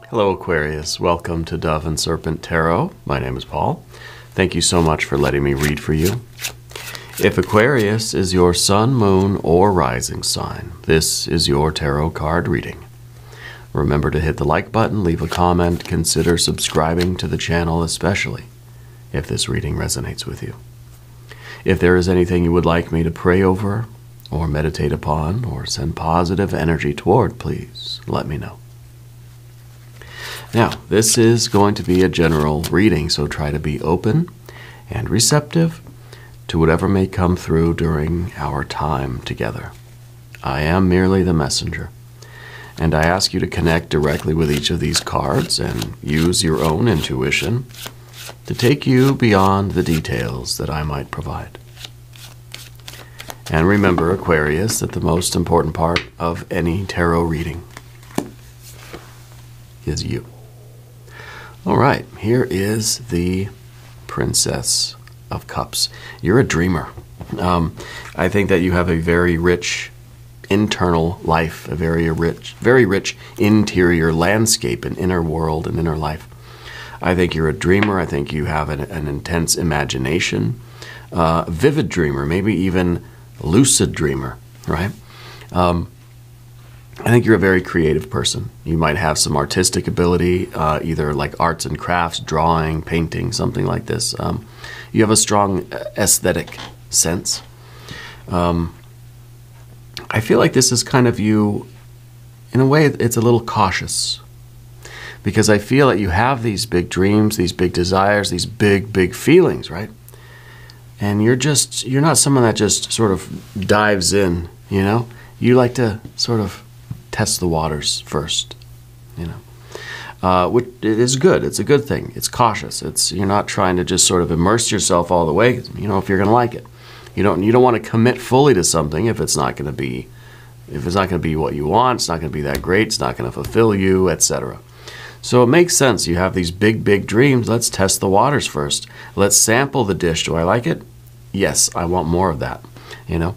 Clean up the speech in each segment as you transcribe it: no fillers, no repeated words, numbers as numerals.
Hello Aquarius, welcome to Dove and Serpent Tarot. My name is Paul. Thank you so much for letting me read for you. If Aquarius is your sun, moon, or rising sign, this is your tarot card reading. Remember to hit the like button, leave a comment, consider subscribing to the channel, especially if this reading resonates with you. If there is anything you would like me to pray over, or meditate upon, or send positive energy toward, please let me know. Now, this is going to be a general reading, so try to be open and receptive to whatever may come through during our time together. I am merely the messenger, and I ask you to connect directly with each of these cards and use your own intuition to take you beyond the details that I might provide. And remember, Aquarius, that the most important part of any tarot reading is you. All right, here is the Princess of Cups. You're a dreamer. I think that you have a very rich internal life, a very rich interior landscape, an inner world, an inner life. I think you're a dreamer. I think you have an intense imagination, vivid dreamer, maybe even lucid dreamer, right? I think you're a very creative person. You might have some artistic ability, either like arts and crafts, drawing, painting, something like this. You have a strong aesthetic sense. I feel like this is kind of you, in a way, it's a little cautious. Because I feel that you have these big dreams, these big desires, these big feelings, right? And you're not someone that just sort of dives in, you know? You like to sort of test the waters first, you know. Which it is good. It's a good thing. It's cautious. You're not trying to just sort of immerse yourself all the way, you know, if you're going to like it. You don't want to commit fully to something if it's not going to be what you want, it's not going to be that great, it's not going to fulfill you, etc. So it makes sense. You have these big dreams. Let's test the waters first. Let's sample the dish. Do I like it? Yes, I want more of that, you know.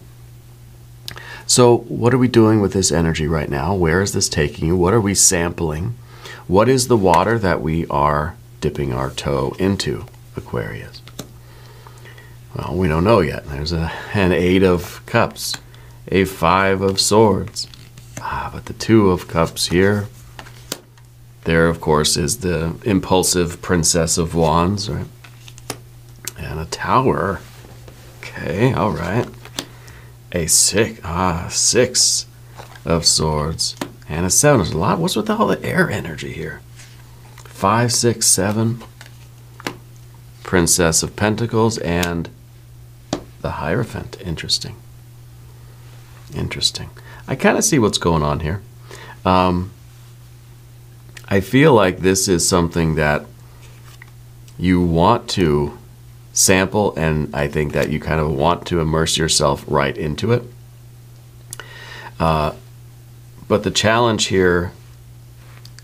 So what are we doing with this energy right now? Where is this taking you? What are we sampling? What is the water that we are dipping our toe into, Aquarius? Well, we don't know yet. There's an 8 of Cups, a 5 of Swords. But the 2 of Cups here. There, of course, is the impulsive Princess of Wands, right? And a Tower. Okay, all right. A 6 of Swords and a 7. There's a lot. What's with all the air energy here? 5, 6, 7. Princess of Pentacles and the Hierophant. Interesting. Interesting. I kind of see what's going on here. I feel like this is something that you want to sample, and I think that you kind of want to immerse yourself right into it. But the challenge here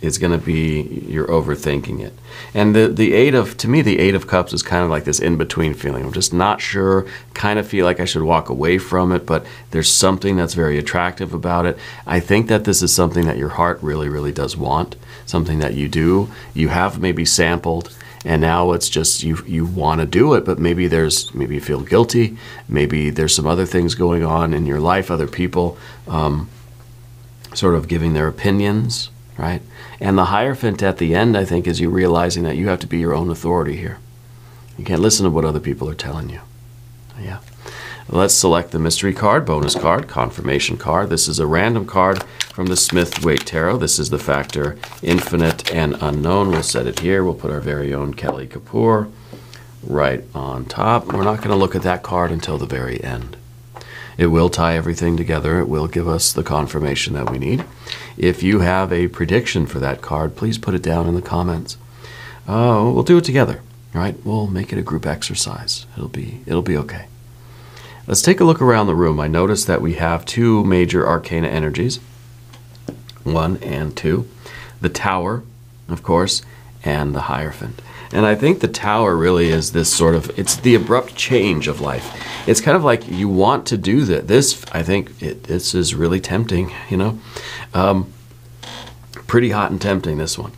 is going to be you're overthinking it. And to me, the 8 of Cups is kind of like this in-between feeling. I'm just not sure, kind of feel like I should walk away from it, but there's something that's very attractive about it. I think that this is something that your heart really does want, something that you have maybe sampled, and now it's just you want to do it, but maybe you feel guilty, maybe there's some other things going on in your life, other people sort of giving their opinions, right? And the Hierophant at the end, I think, is you realizing that you have to be your own authority here. You can't listen to what other people are telling you. Yeah. Let's select the mystery card, bonus card, confirmation card. This is a random card from the Smith-Waite Tarot. This is the factor infinite and unknown. We'll set it here. We'll put our very own Kelly Kapoor right on top. We're not going to look at that card until the very end. It will tie everything together. It will give us the confirmation that we need. If you have a prediction for that card, please put it down in the comments. We'll do it together, right? We'll make it a group exercise. It'll be okay. Let's take a look around the room. I noticed that we have 2 major arcana energies, 1 and 2. The Tower, of course, and the Hierophant. And I think the Tower really is this sort of, it's the abrupt change of life. It's kind of like you want to do that. This, I think, this is really tempting, you know. Pretty hot and tempting, this one.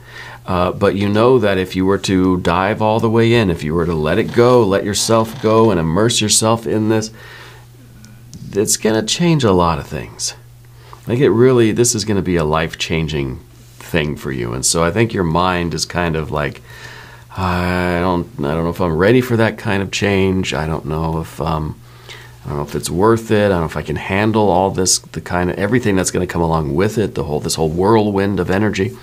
But you know that if you were to dive all the way in, if you were to let it go, let yourself go and immerse yourself in this, it's going to change a lot of things. Like this is going to be a life-changing thing for you. And so I think your mind is kind of like, I don't know if I'm ready for that kind of change. I don't know if it's worth it. I don't know if I can handle all this, everything that's going to come along with it, this whole whirlwind of energy.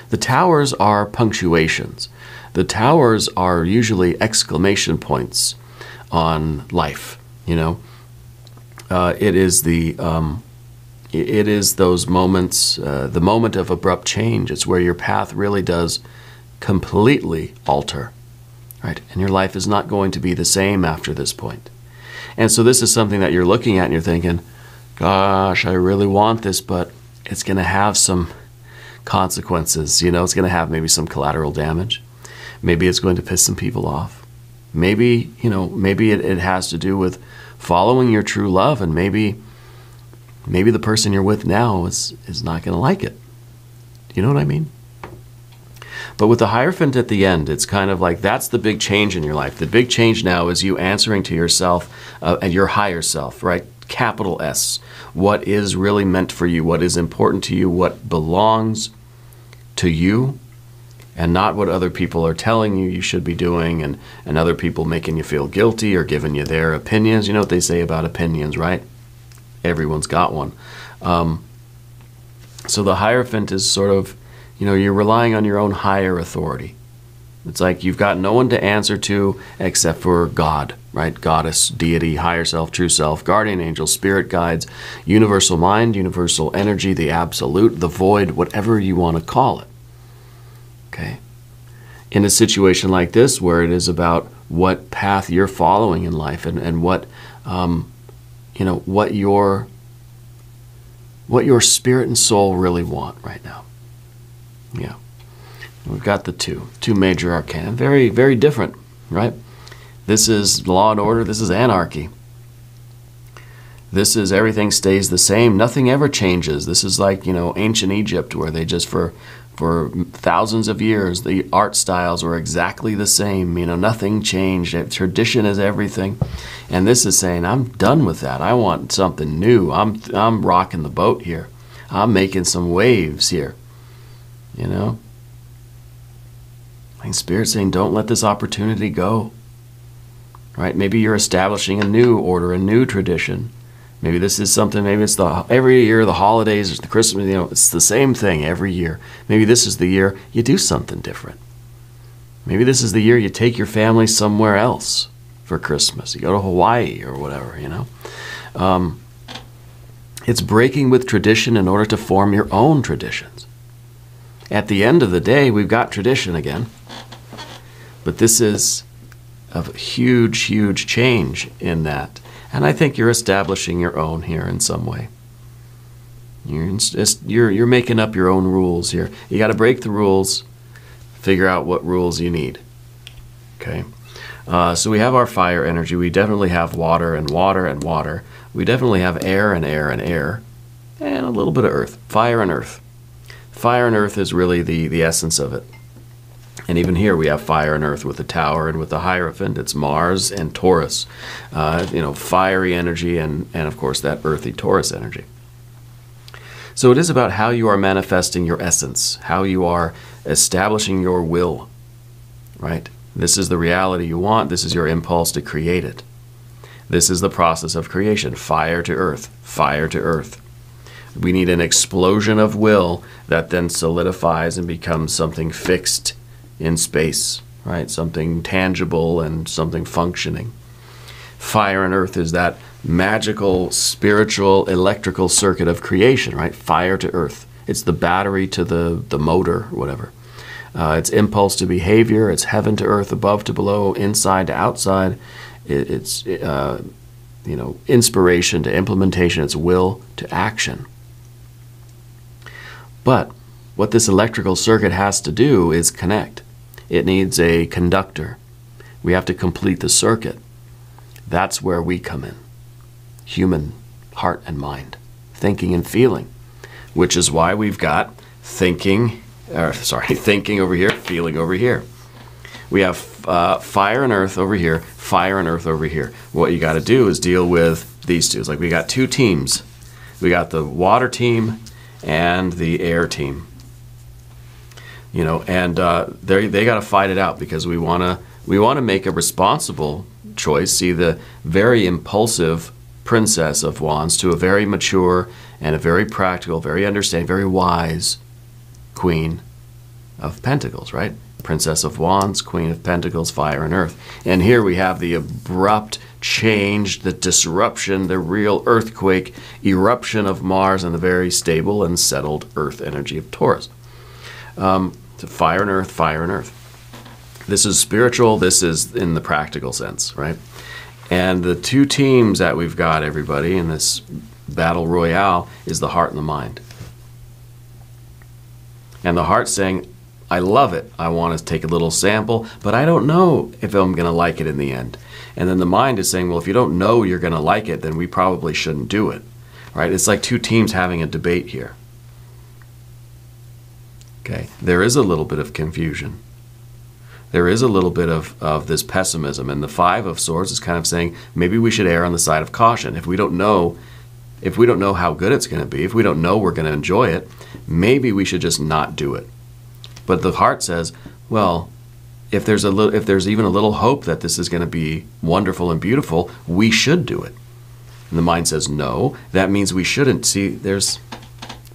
The towers are punctuations. The towers are usually exclamation points on life. It is those moments, the moment of abrupt change. It's where your path really does completely alter, right? And your life is not going to be the same after this point. And so this is something that you're looking at and you're thinking, gosh, I really want this, but it's going to have some consequences. It's going to have maybe some collateral damage. Maybe it's going to piss some people off. Maybe, maybe it has to do with following your true love, and maybe the person you're with now is not going to like it. You know what I mean? But with the Hierophant at the end, it's kind of like that's the big change in your life. The big change now is you answering to yourself and your higher self, right? Capital S. What is really meant for you? What is important to you? What belongs to you? And not what other people are telling you should be doing, and other people making you feel guilty or giving you their opinions. You know what they say about opinions, right? Everyone's got one. So the Hierophant is sort of, you're relying on your own higher authority. It's like you've got no one to answer to except for God, right? Goddess, deity, higher self, true self, guardian angel, spirit guides, universal mind, universal energy, the absolute, the void, whatever you want to call it. Okay? In a situation like this, where it is about what path you're following in life and what your spirit and soul really want right now. Yeah. We've got the two major arcana. Very, very different, right? This is law and order. This is anarchy. This is everything stays the same. Nothing ever changes. This is like, ancient Egypt, where they just for thousands of years, the art styles were exactly the same. Nothing changed. Tradition is everything. And this is saying, I'm done with that. I want something new. I'm rocking the boat here. I'm making some waves here. Like Spirit's saying, don't let this opportunity go. Right? Maybe you're establishing a new order, a new tradition. Maybe this is something, maybe it's every year, the holidays, it's the Christmas, it's the same thing every year. Maybe this is the year you do something different. Maybe this is the year you take your family somewhere else for Christmas. You go to Hawaii or whatever, It's breaking with tradition in order to form your own traditions. At the end of the day, we've got tradition again. But this is a huge, huge change in that. And I think you're establishing your own here in some way. You're making up your own rules here. You got to break the rules, figure out what rules you need. Okay? So we have our fire energy. We definitely have water and water and water. We definitely have air and air and air. And a little bit of earth. Fire and earth. Fire and earth is really the essence of it. And even here we have fire and earth with the tower, and with the Hierophant, it's Mars and Taurus. Fiery energy and of course that earthy Taurus energy. So it is about how you are manifesting your essence, how you are establishing your will, right? This is the reality you want. This is your impulse to create it. This is the process of creation, fire to earth, fire to earth. We need an explosion of will that then solidifies and becomes something fixed in space, right? Something tangible and something functioning. Fire and earth is that magical, spiritual, electrical circuit of creation, right? Fire to earth. It's the battery to the motor, or whatever. It's impulse to behavior. It's heaven to earth, above to below, inside to outside. It's inspiration to implementation. It's will to action. But what this electrical circuit has to do is connect. It needs a conductor. We have to complete the circuit. That's where we come in. Human heart and mind, thinking and feeling, which is why we've got thinking over here, feeling over here. We have fire and earth over here, fire and earth over here. What you got to do is deal with these two. It's like we got two teams. We got the water team and the air team. You know, and they got to fight it out, because we want to make a responsible choice. See the very impulsive Princess of Wands to a very mature and a very practical, very understanding, very wise Queen of Pentacles, right? Princess of Wands, Queen of Pentacles, fire and earth. And here we have the abrupt change, the disruption, the real earthquake, eruption of Mars, and the very stable and settled earth energy of Taurus. So fire and earth, fire and earth. This is spiritual, this is in the practical sense, right? And the two teams that we've got, everybody, in this battle royale is the heart and the mind. And the heart's saying, I love it. I want to take a little sample, but I don't know if I'm going to like it in the end. And then the mind is saying, well, if you don't know you're going to like it, then we probably shouldn't do it, right? It's like two teams having a debate here. Okay, there is a little bit of confusion. There is a little bit of this pessimism, and the Five of Swords is kind of saying maybe we should err on the side of caution. If we don't know how good it's going to be, if we don't know we're going to enjoy it, maybe we should just not do it. But the heart says, well, if there's even a little hope that this is going to be wonderful and beautiful, we should do it. And the mind says no, that means we shouldn't. See, there's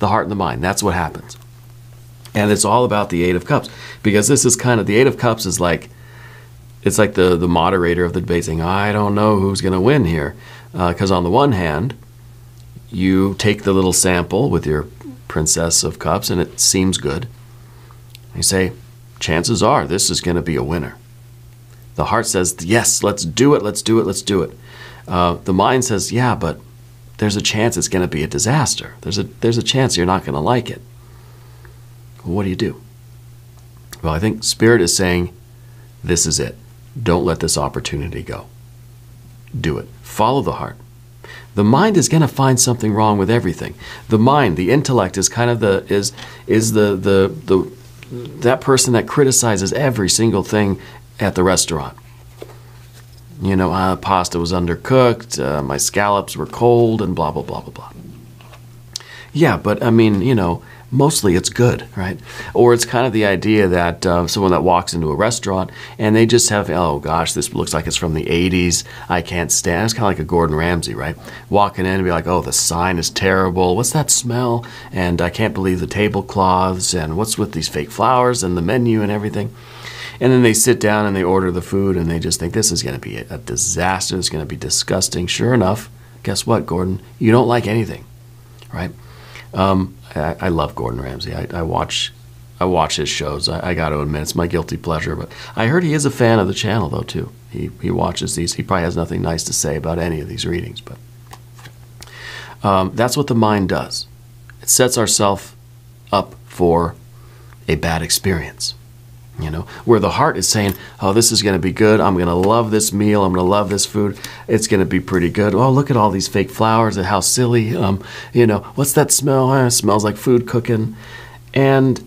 the heart and the mind. That's what happens. And it's all about the Eight of Cups, because this is kind of, the Eight of Cups is like, it's like the moderator of the debate saying, I don't know who's going to win here. Because on the one hand, you take the little sample with your Princess of Cups and it seems good. You say, chances are this is going to be a winner. The heart says, yes, let's do it, let's do it, let's do it. The mind says, yeah, but there's a chance it's going to be a disaster. There's a chance you're not going to like it. Well, what do you do? Well, I think Spirit is saying, this is it. Don't let this opportunity go. Do it. Follow the heart. The mind is going to find something wrong with everything. The mind, the intellect, is kind of that person that criticizes every single thing at the restaurant. You know, pasta was undercooked, my scallops were cold, and blah, blah, blah, blah, blah. Yeah, but I mean, you know, mostly it's good, right? Or it's kind of the idea that someone that walks into a restaurant and they just have, oh gosh, this looks like it's from the 80s. I can't stand it. It's kind of like a Gordon Ramsay, right? Walking in and be like, oh, the sign is terrible. What's that smell? And I can't believe the tablecloths. And what's with these fake flowers and the menu and everything? And then they sit down and they order the food and they just think this is going to be a disaster. It's going to be disgusting. Sure enough, guess what, Gordon? You don't like anything, right? I love Gordon Ramsay. I watch his shows. I got to admit, it's my guilty pleasure. But I heard he is a fan of the channel, though, too. He watches these. He probably has nothing nice to say about any of these readings. But that's what the mind does. It sets ourselves up for a bad experience. You know, where the heart is saying, oh, this is going to be good. I'm going to love this meal. I'm going to love this food. It's going to be pretty good. Oh, look at all these fake flowers and how silly. You know, what's that smell? It smells like food cooking. And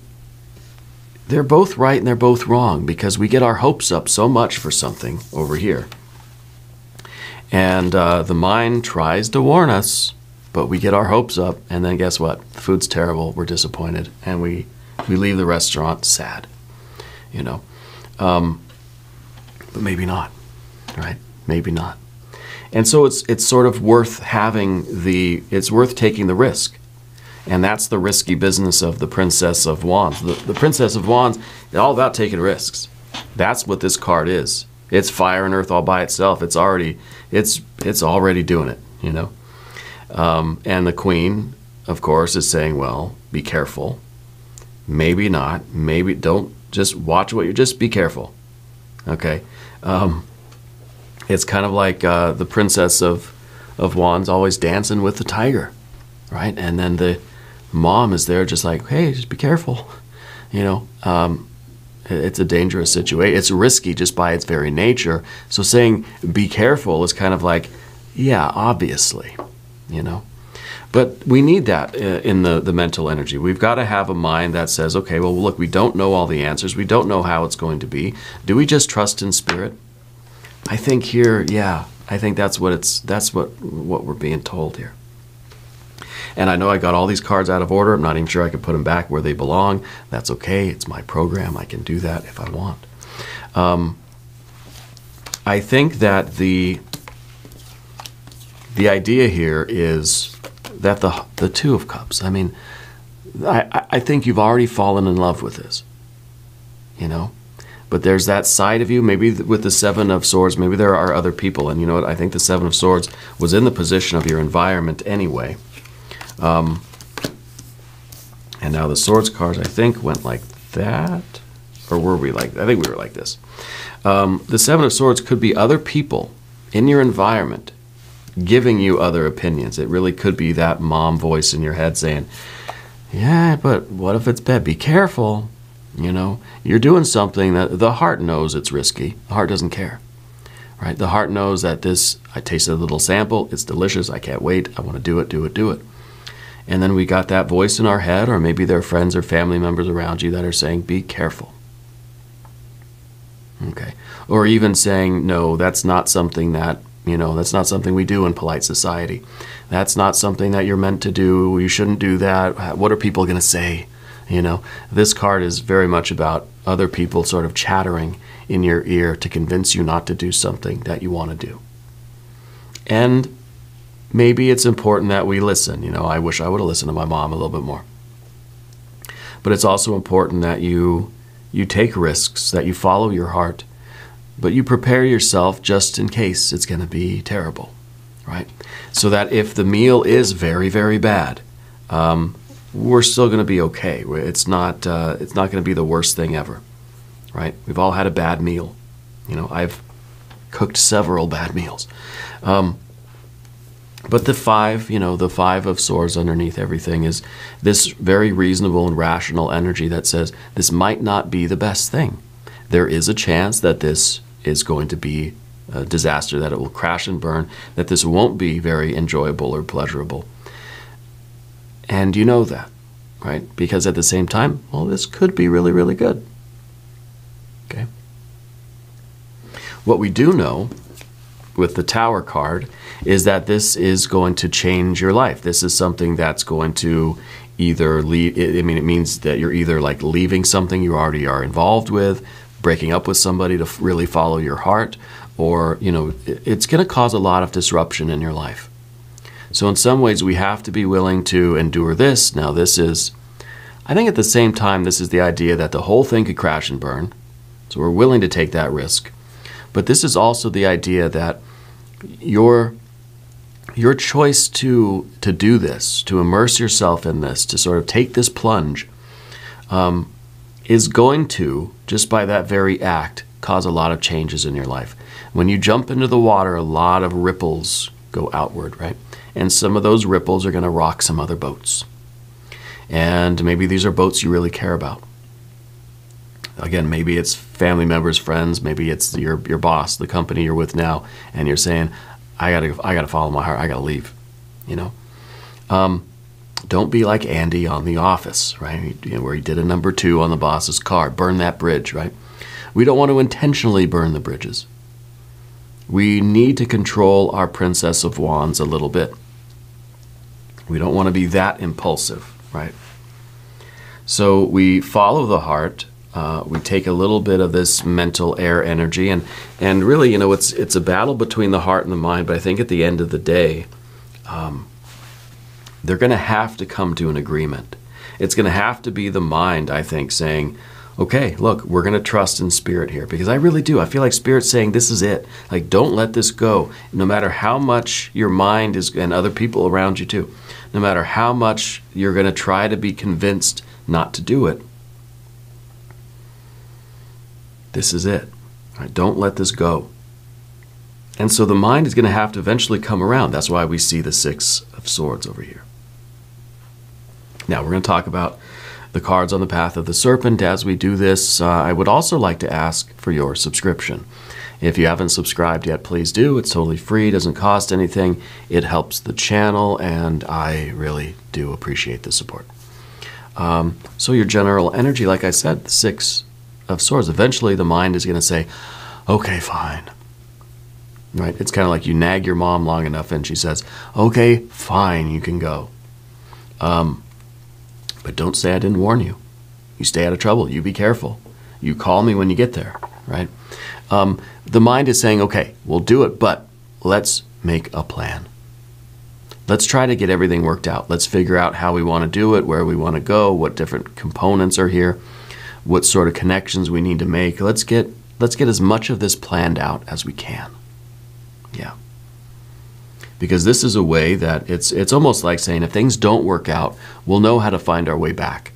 they're both right and they're both wrong, because we get our hopes up so much for something over here. And the mind tries to warn us, but we get our hopes up. And then guess what? The food's terrible. We're disappointed. And we leave the restaurant sad. You know, but maybe not, right? Maybe not. And so it's sort of worth it's worth taking the risk. And that's the risky business of the Princess of Wands. The Princess of Wands is all about taking risks. That's what this card is. It's fire and earth all by itself. It's already doing it, you know. And the Queen, of course, is saying, well, be careful. Maybe not. Maybe don't. Just watch just be careful, okay? It's kind of like the Princess of Wands always dancing with the tiger, right? And then the mom is there just like, hey, just be careful, you know? It's a dangerous situation. It's risky just by its very nature. So saying be careful is kind of like, yeah, obviously, you know? But we need that in the mental energy. We've got to have a mind that says, okay, well, look, we don't know all the answers. We don't know how it's going to be. Do we just trust in spirit? I think here, yeah, I think that's what we're being told here. And I know I got all these cards out of order. I'm not even sure I could put them back where they belong. That's okay. It's my program. I can do that if I want. I think that the idea here is that the Two of Cups, I mean, I think you've already fallen in love with this, you know? But there's that side of you, maybe with the Seven of Swords, maybe there are other people. And you know what? I think the Seven of Swords was in the position of your environment anyway. And now the Swords cards, I think, went like that. Or were we like, I think we were like this. The Seven of Swords could be other people in your environment giving you other opinions. It really could be that mom voice in your head saying, yeah, but what if it's bad? Be careful. You know, you're doing something that the heart knows it's risky. The heart doesn't care, right? The heart knows that this, I tasted a little sample. It's delicious. I can't wait. I want to do it, do it, do it. And then we got that voice in our head, or maybe there are friends or family members around you that are saying, be careful. Okay. Or even saying, no, that's not something that, you know, that's not something we do in polite society. That's not something that you're meant to do. You shouldn't do that. What are people going to say? You know, this card is very much about other people sort of chattering in your ear to convince you not to do something that you want to do. And maybe it's important that we listen. You know, I wish I would have listened to my mom a little bit more. But it's also important that you take risks, that you follow your heart, but you prepare yourself just in case it's going to be terrible, right? So that if the meal is very, very bad, we're still going to be okay. It's not going to be the worst thing ever, right? We've all had a bad meal. You know, I've cooked several bad meals. But the five, you know, the Five of Swords underneath everything is this very reasonable and rational energy that says this might not be the best thing. There is a chance that this is going to be a disaster, that it will crash and burn, that this won't be very enjoyable or pleasurable. And you know that, right? Because at the same time, well, this could be really, really good. Okay? What we do know with the Tower card is that this is going to change your life. This is something that's going to either leave, I mean, it means that you're either like leaving something you already are involved with, breaking up with somebody to really follow your heart, or, you know, it's going to cause a lot of disruption in your life. So in some ways, we have to be willing to endure this. Now, this is, I think at the same time, this is the idea that the whole thing could crash and burn. So we're willing to take that risk. But this is also the idea that your choice to do this, to immerse yourself in this, to sort of take this plunge, is going to, just by that very act, cause a lot of changes in your life. When you jump into the water, a lot of ripples go outward, right? And some of those ripples are going to rock some other boats. And maybe these are boats you really care about. Again, maybe it's family members, friends, maybe it's your boss, the company you're with now, and you're saying, I gotta follow my heart, I gotta leave, you know? Don't be like Andy on The Office, right? You know, where he did a number 2 on the boss's car, burn that bridge, right? We don't want to intentionally burn the bridges. We need to control our Princess of Wands a little bit. We don't want to be that impulsive, right? So we follow the heart. We take a little bit of this mental air energy, and really, you know, it's a battle between the heart and the mind. But I think at the end of the day, they're going to have to come to an agreement. It's going to have to be the mind, I think, saying, okay, look, we're going to trust in spirit here, because I really do. I feel like spirit's saying this is it. Like, don't let this go. No matter how much your mind is, and other people around you too, no matter how much you're going to try to be convinced not to do it, this is it. All right, don't let this go. And so the mind is going to have to eventually come around. That's why we see the Six of Swords over here. Now we're going to talk about the cards on the path of the serpent. As we do this, I would also like to ask for your subscription. If you haven't subscribed yet, please do. It's totally free, doesn't cost anything. It helps the channel, and I really do appreciate the support. So your general energy, like I said, the Six of Swords, eventually the mind is going to say, okay, fine. Right? It's kind of like you nag your mom long enough and she says, okay, fine, you can go. But don't say I didn't warn you. You stay out of trouble. You be careful. You call me when you get there, right? The mind is saying, okay, we'll do it, but let's make a plan. Let's try to get everything worked out. Let's figure out how we want to do it, where we want to go, what different components are here, what sort of connections we need to make. Let's get as much of this planned out as we can. Yeah. Because this is a way that it's almost like saying if things don't work out, we'll know how to find our way back.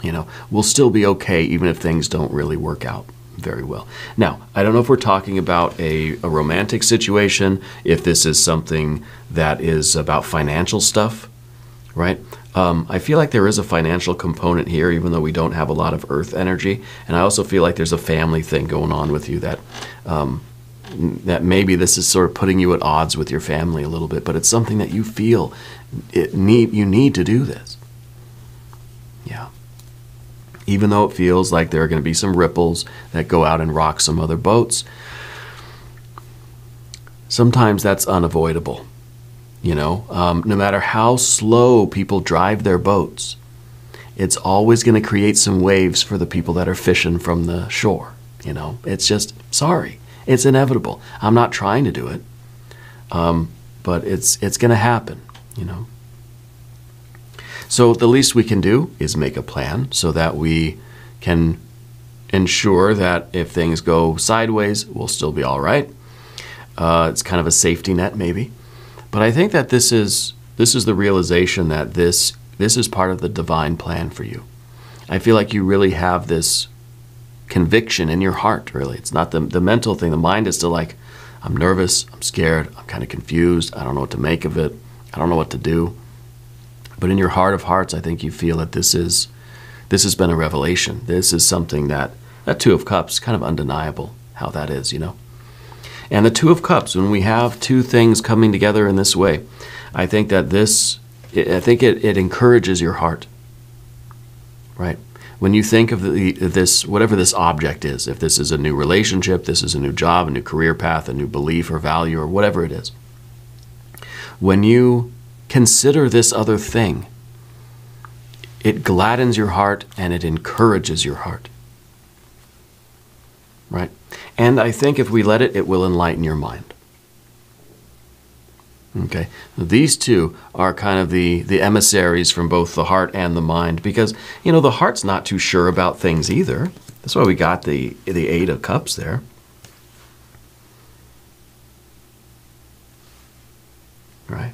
You know, we'll still be okay even if things don't really work out very well. Now, I don't know if we're talking about a romantic situation, if this is something that is about financial stuff, right? I feel like there is a financial component here, even though we don't have a lot of earth energy. And I also feel like there's a family thing going on with you that that maybe this is sort of putting you at odds with your family a little bit, but it's something that you feel you need to do this. Yeah. Even though it feels like there are going to be some ripples that go out and rock some other boats, sometimes that's unavoidable. You know, no matter how slow people drive their boats, it's always going to create some waves for the people that are fishing from the shore. You know, it's just, sorry, it's inevitable. I'm not trying to do it, but it's going to happen, you know. So the least we can do is make a plan so that we can ensure that if things go sideways, we'll still be all right. It's kind of a safety net, maybe. But I think that this is the realization that this is part of the divine plan for you. I feel like you really have this conviction in your heart, really. It's not the mental thing. The mind is still like, I'm nervous, I'm scared, I'm kind of confused, I don't know what to make of it, I don't know what to do. But in your heart of hearts, I think you feel that this has been a revelation. This is something that Two of Cups, kind of undeniable how that is, you know. And the Two of Cups, when we have two things coming together in this way, I think that it encourages your heart, right? When you think of this, whatever this object is, if this is a new relationship, this is a new job, a new career path, a new belief or value or whatever it is, when you consider this other thing, it gladdens your heart and it encourages your heart, right? And I think if we let it, it will enlighten your mind. Okay, these two are kind of the emissaries from both the heart and the mind, because, you know, the heart's not too sure about things either. That's why we got the Eight of Cups there. Right?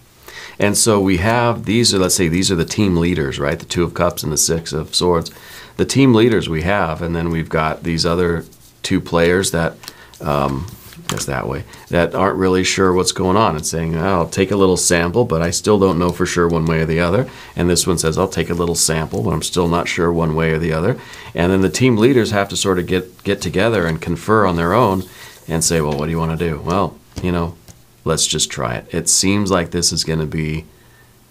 And so we have, let's say these are the team leaders, right? The Two of Cups and the Six of Swords. The team leaders we have, and then we've got these other two players that, guess that way, that aren't really sure what's going on and saying, oh, I'll take a little sample, but I still don't know for sure one way or the other. And this one says, I'll take a little sample, but I'm still not sure one way or the other. And then the team leaders have to sort of get together and confer on their own and say, well, what do you want to do? Well, you know, let's just try it. It seems like this is going to be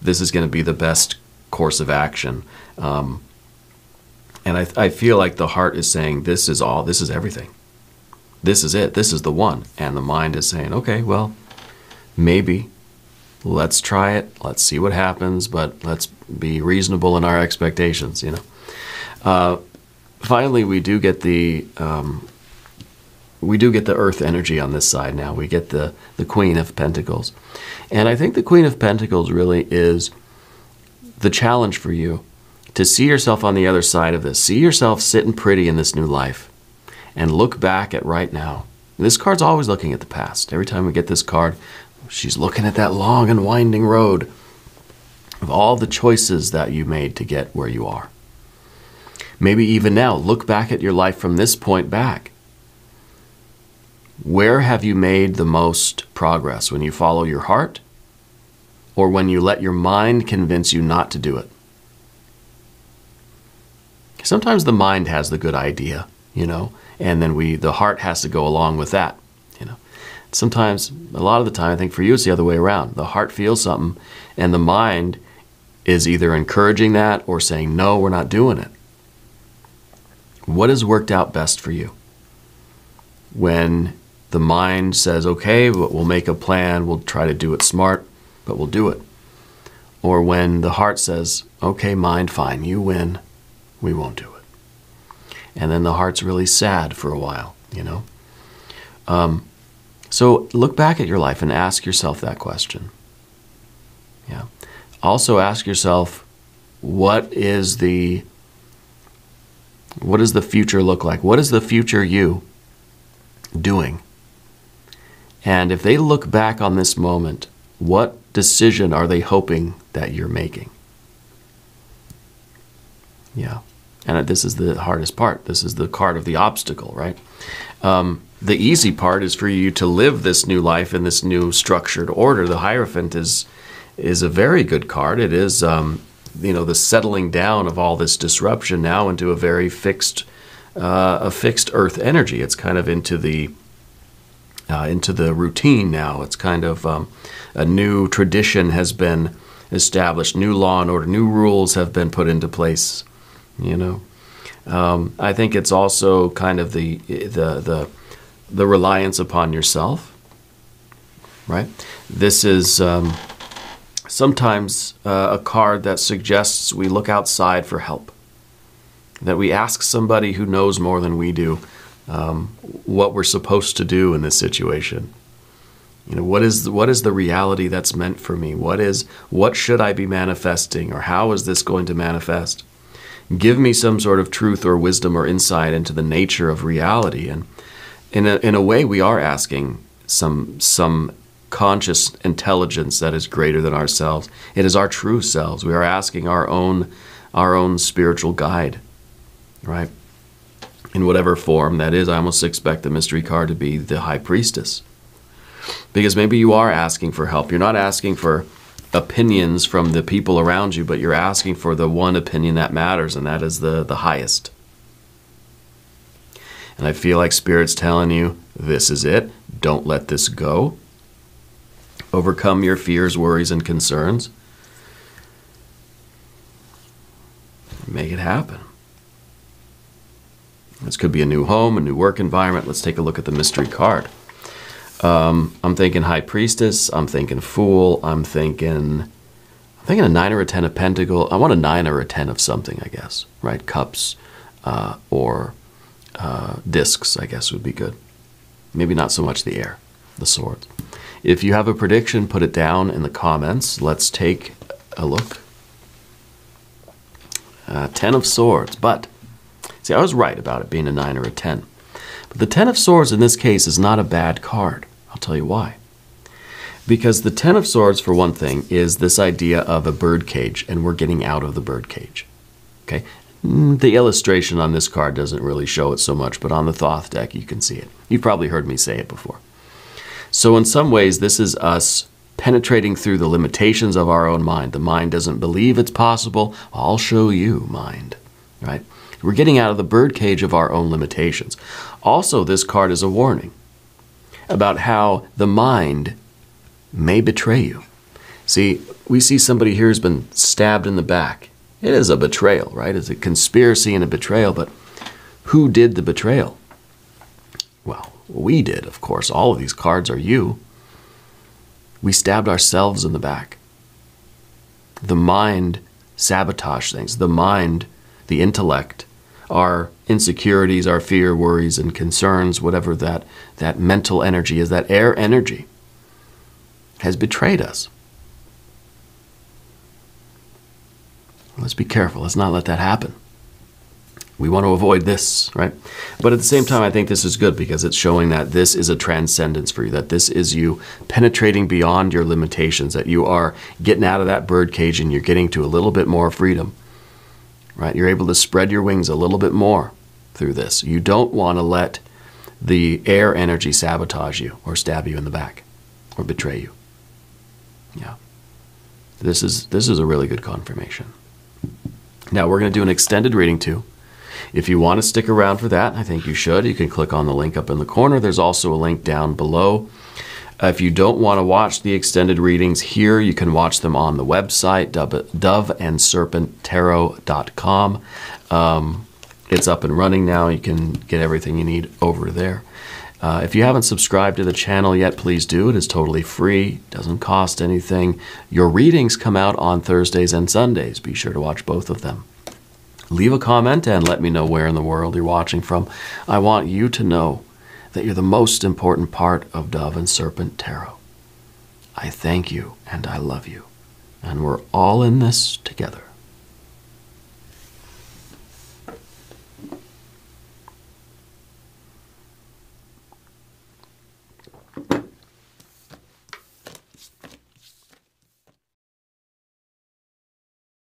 the best course of action. And I feel like the heart is saying, this is everything. This is it. This is the one. And the mind is saying, okay, well, maybe. Let's try it. Let's see what happens, but let's be reasonable in our expectations, you know. Finally, we do get the earth energy on this side now. We get the Queen of Pentacles. And I think the Queen of Pentacles really is the challenge for you to see yourself on the other side of this. See yourself sitting pretty in this new life and look back at right now. This card's always looking at the past. Every time we get this card, she's looking at that long and winding road of all the choices that you made to get where you are. Maybe even now, look back at your life from this point back. Where have you made the most progress? When you follow your heart, or when you let your mind convince you not to do it? Sometimes the mind has the good idea, you know, And then the heart has to go along with that, you know. Sometimes, a lot of the time, I think for you it's the other way around. The heart feels something, and the mind is either encouraging that or saying, no, we're not doing it. What has worked out best for you? When the mind says, okay, we'll make a plan, we'll try to do it smart, but we'll do it. Or when the heart says, okay, mind, fine, you win, we won't do it. And then the heart's really sad for a while, you know. So look back at your life and ask yourself that question. Yeah. Also ask yourself, what does the future look like? What is the future you doing? And if they look back on this moment, what decision are they hoping that you're making? Yeah. And this is the hardest part. This is the card of the obstacle, right? The easy part is for you to live this new life in this new structured order. The Hierophant is a very good card. It is, the settling down of all this disruption now into a very fixed earth energy. It's kind of into the routine now. It's kind of a new tradition has been established, new law and order, new rules have been put into place. You know, I think it's also kind of the reliance upon yourself, right? This is sometimes a card that suggests we look outside for help, that we ask somebody who knows more than we do what we're supposed to do in this situation. You know, what is the reality that's meant for me? What should I be manifesting, or how is this going to manifest? Give me some sort of truth or wisdom or insight into the nature of reality. And in a way, we are asking some conscious intelligence that is greater than ourselves. It is our true selves. We are asking our own spiritual guide, right? In whatever form that is. I almost expect the mystery card to be the High Priestess. Because maybe you are asking for help. You're not asking for opinions from the people around you, but you're asking for the one opinion that matters, and that is the highest. And I feel like Spirit's telling you, this is it. Don't let this go. Overcome your fears, worries, and concerns. Make it happen. This could be a new home, a new work environment. Let's take a look at the mystery card. I'm thinking High Priestess. I'm thinking Fool. I'm thinking a 9 or a 10 of Pentacles. I want a 9 or a 10 of something, I guess. Right? Cups or discs, I guess, would be good. Maybe not so much the air, the swords. If you have a prediction, put it down in the comments. Let's take a look. 10 of Swords. But, see, I was right about it being a 9 or a 10. But the 10 of Swords in this case is not a bad card. I'll tell you why. Because the 10 of Swords, for one thing, is this idea of a bird cage, and we're getting out of the bird cage. Okay? The illustration on this card doesn't really show it so much, but on the Thoth deck you can see it. You've probably heard me say it before. So in some ways, this is us penetrating through the limitations of our own mind. The mind doesn't believe it's possible. I'll show you, mind. Right? We're getting out of the birdcage of our own limitations. Also, this card is a warning about how the mind may betray you. See, we see somebody here who's been stabbed in the back. It is a betrayal, right? It's a conspiracy and a betrayal, but who did the betrayal? Well, we did, of course. All of these cards are you. We stabbed ourselves in the back. The mind sabotaged things. The mind, the intellect, our insecurities, our fear, worries, and concerns, whatever that mental energy is, that air energy, has betrayed us. Let's be careful. Let's not let that happen. We want to avoid this, right? But at the same time, I think this is good because it's showing that this is a transcendence for you, that this is you penetrating beyond your limitations, that you are getting out of that birdcage and you're getting to a little bit more freedom, right? You're able to spread your wings a little bit more through this. You don't want to let the air energy sabotage you or stab you in the back or betray you. Yeah. This is a really good confirmation. Now, we're going to do an extended reading too. If you want to stick around for that, I think you should. You can click on the link up in the corner. There's also a link down below. If you don't want to watch the extended readings here, you can watch them on the website, doveandserpenttarot.com. It's up and running now. You can get everything you need over there. If you haven't subscribed to the channel yet, please do. It is totally free. Doesn't cost anything. Your readings come out on Thursdays and Sundays. Be sure to watch both of them. Leave a comment and let me know where in the world you're watching from. I want you to know that you're the most important part of Dove and Serpent Tarot. I thank you and I love you. And we're all in this together.